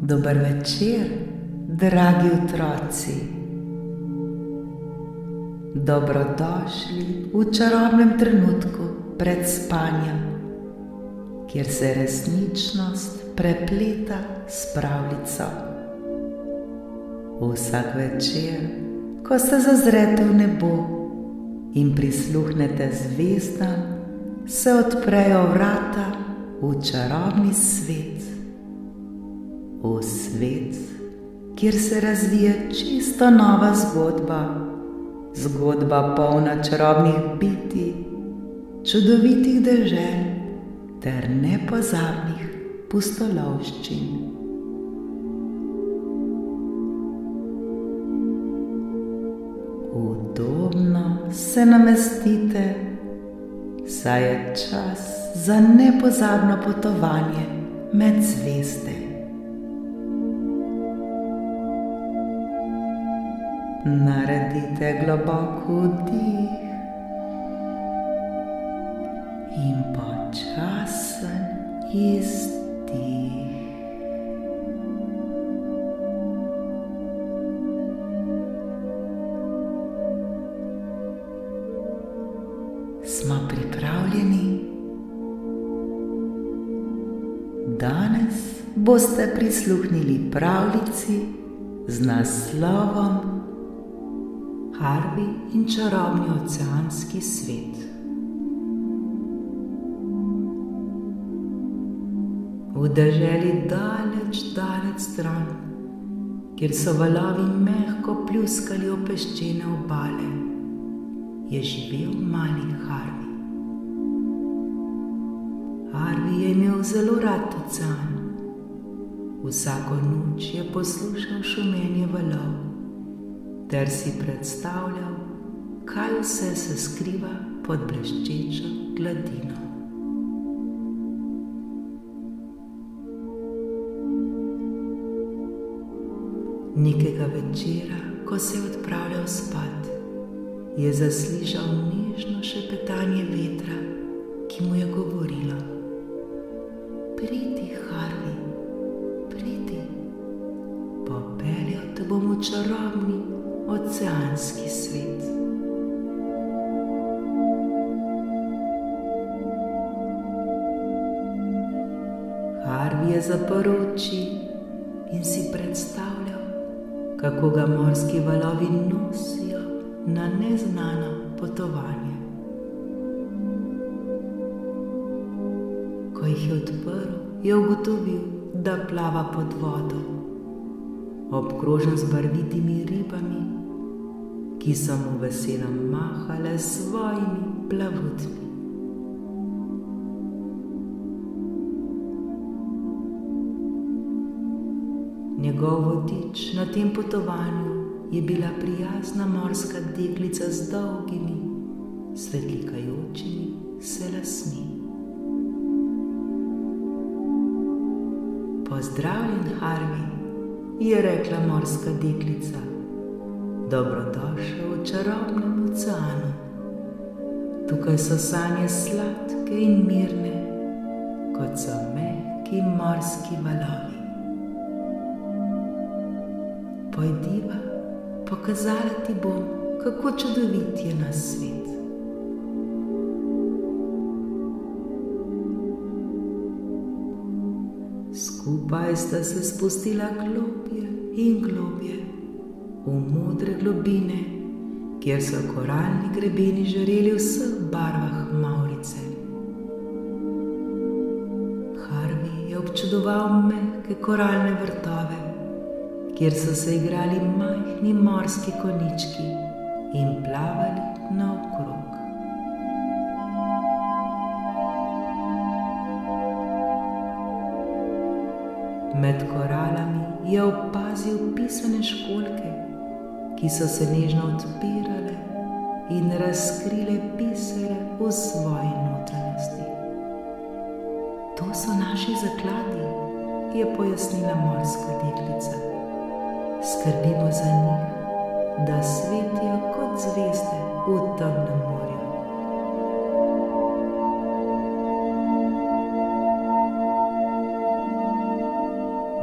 Dober večer, dragi otroci. Dobrodošli v čarobnem trenutku pred spanjem, kjer se resničnost prepleta s pravljico. Vsak večer, ko se zazrete v nebo in prisluhnete zvezdam, se odprejo vrata v čarobni svet. V svet, kjer se razvije čisto nova zgodba, zgodba polna čarobnih bitij, čudovitih dežel ter nepozabnih pustolovščin. Udobno se namestite, saj je čas za nepozabno potovanje med zvezde. Naredite globok vdih in počasen izdih. Smo pripravljeni? Danes boste prisluhnili pravljici z naslovom Harvey in čarobni oceanski svet. V deželi daleč stran, kjer so valovi mehko pljuskali o peščene obale, je živel mali Harvey. Harvey je imel zelo rad ocean. Vsako noč je poslušal šumenje valov ter si predstavljal, kaj vse se skriva pod bleščečo gladino. Nekega večera, ko se je odpravljal spat, je zaslišal nežno šepetanje vetra, ki mu je govorilo: "Pridi, Harvey, pridi, popeljal te bom v čarobni oceanski svet." Harvey je zaprl oči in si predstavljal, kako ga morski valovi nosijo na neznano potovanje. Ko jih je odprl, je ugotovil, da plava pod vodo, obkrožen z barvitimi ribami, ki so mu veselo mahale s svojimi plavutmi. Njegov vodič na tem potovanju je bila prijazna morska deklica z dolgimi, svetlikajočimi se lasmi. "Pozdravljen, Harvey," je rekla morska deklica. "Dobrodošel v čarobnem oceanu. Tukaj so sanje sladke in mirne, kot so mehki morski valovi. Pojdiva, pokazala ti bom, kako čudovit je naš svet." Skupaj sta se spustila globje in globje v modre globine, kjer so koralni grebeni žareli v vseh barvah mavrice. Harvey je občudoval mehke koralne vrtove, kjer so se igrali majhni morski konjički in plavali naokrog. Med koralami je opazil pisane školjke, ki so se nežno odpirale in razkrile bisere v svoji notranjosti. "To so naši zakladi," je pojasnila morska deklica. "Skrbimo za njih, da svetijo kot zvezde v temnem morju."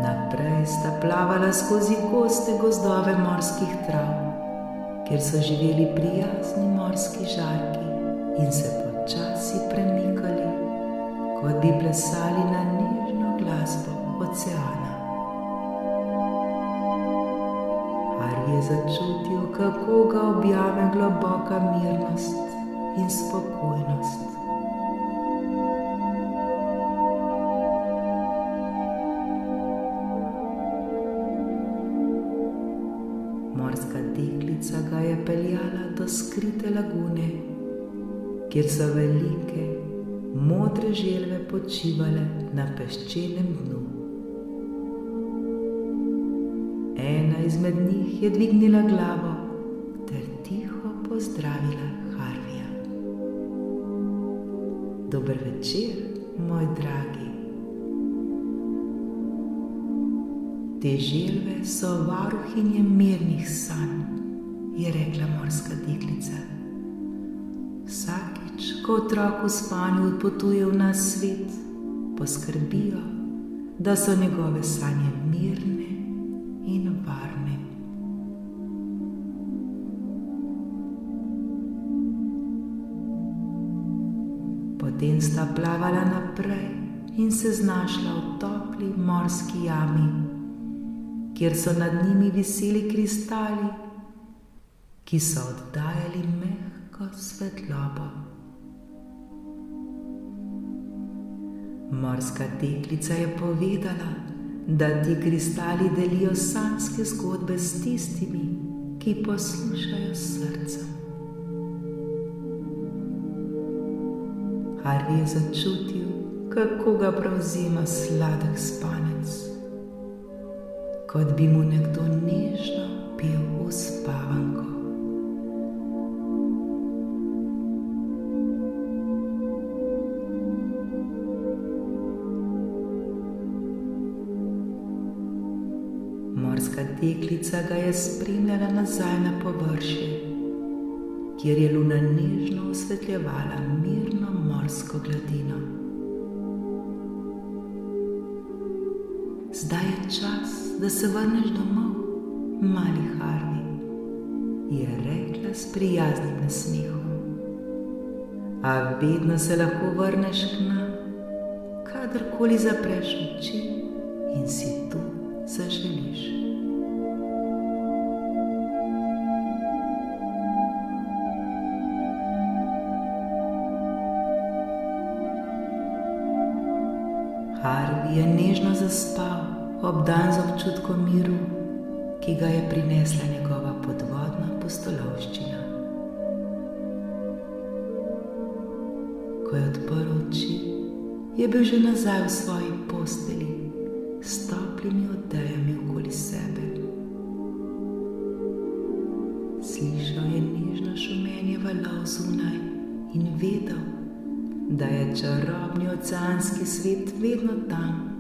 Na Naprej sta plavala skozi goste gozdove morskih trav, kjer so živeli prijazni morski žarki in se počasi premikali, kot bi plesali na nežno glasbo oceana. Harvey je začutil, kako ga objame globoka mirnost in spokojnost. Morska deklica ga je peljala do skrite lagune, kjer so velike, modre želve počivale na peščenem dnu. Ena izmed njih je dvignila glavo ter tiho pozdravila Harveyja. Dober večer, moj dragi. Te želve so varuhinje mirnih sanj, je rekla morska deklica. Vsakič, ko otrok v spanju odpotuje v naš svet, poskrbijo, da so njegove sanje mirne in varne. Potem sta plavala naprej in se znašla v topli morski jami, kjer so nad njimi viseli kristali, ki so oddajali mehko svetlobo. Morska deklica je povedala, da ti kristali delijo sanjske zgodbe s tistimi, ki poslušajo s srcem. Harvey je začutil, kako ga prevzema sladek spanec, kot bi mu nekdo nežno pel uspavanko. Morska deklica ga je spremljala nazaj na površje, kjer je luna nežno osvetljevala mirno morsko gladino. Zdaj je čas, da se vrneš domov, mali Harvey, je rekla s prijaznim nasmehom. A vedno se lahko vrneš k nam, kadarkoli zapreš oči in si tu zaželiš. Harvey je nežno zaspal, obdan z občutkom miru, ki ga je prinesla njegova podvodna pustolovščina. Ko je odprl oči, je bil že nazaj v svoji posteli, s toplimi odejami okoli sebe. Slišal je nežno šumenje valov zunaj in vedel, da je čarobni oceanski svet vedno tam,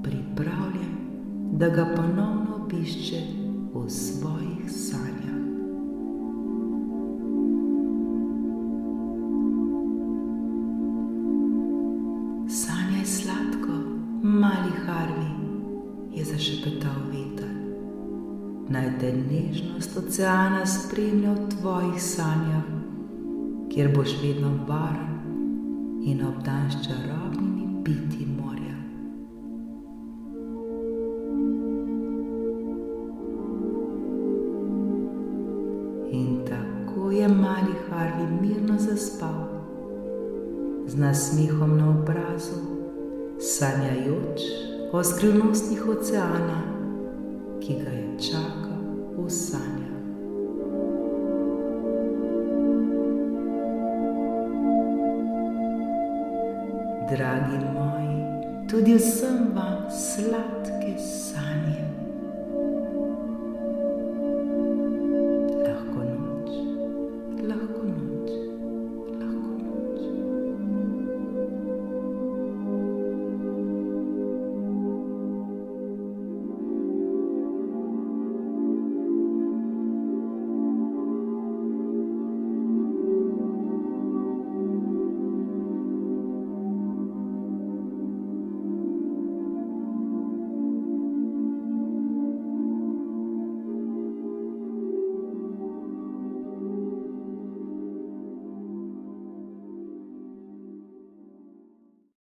pripravljen, da ga ponovno obišče v svojih sanjah. Sanjaj sladko, mali Harvey, je zašepetal veter. Naj te nežnost oceana spremlja v tvojih sanjah, kjer boš vedno varen in obdan s čarobnimi bitji morja. In tako je mali Harvey mirno zaspal, z nasmehom na obrazu, sanjajoč o skrivnostih oceana, ki ga je čakal v sanjah. Dragi moji, tudi vsem vam sladke sanje.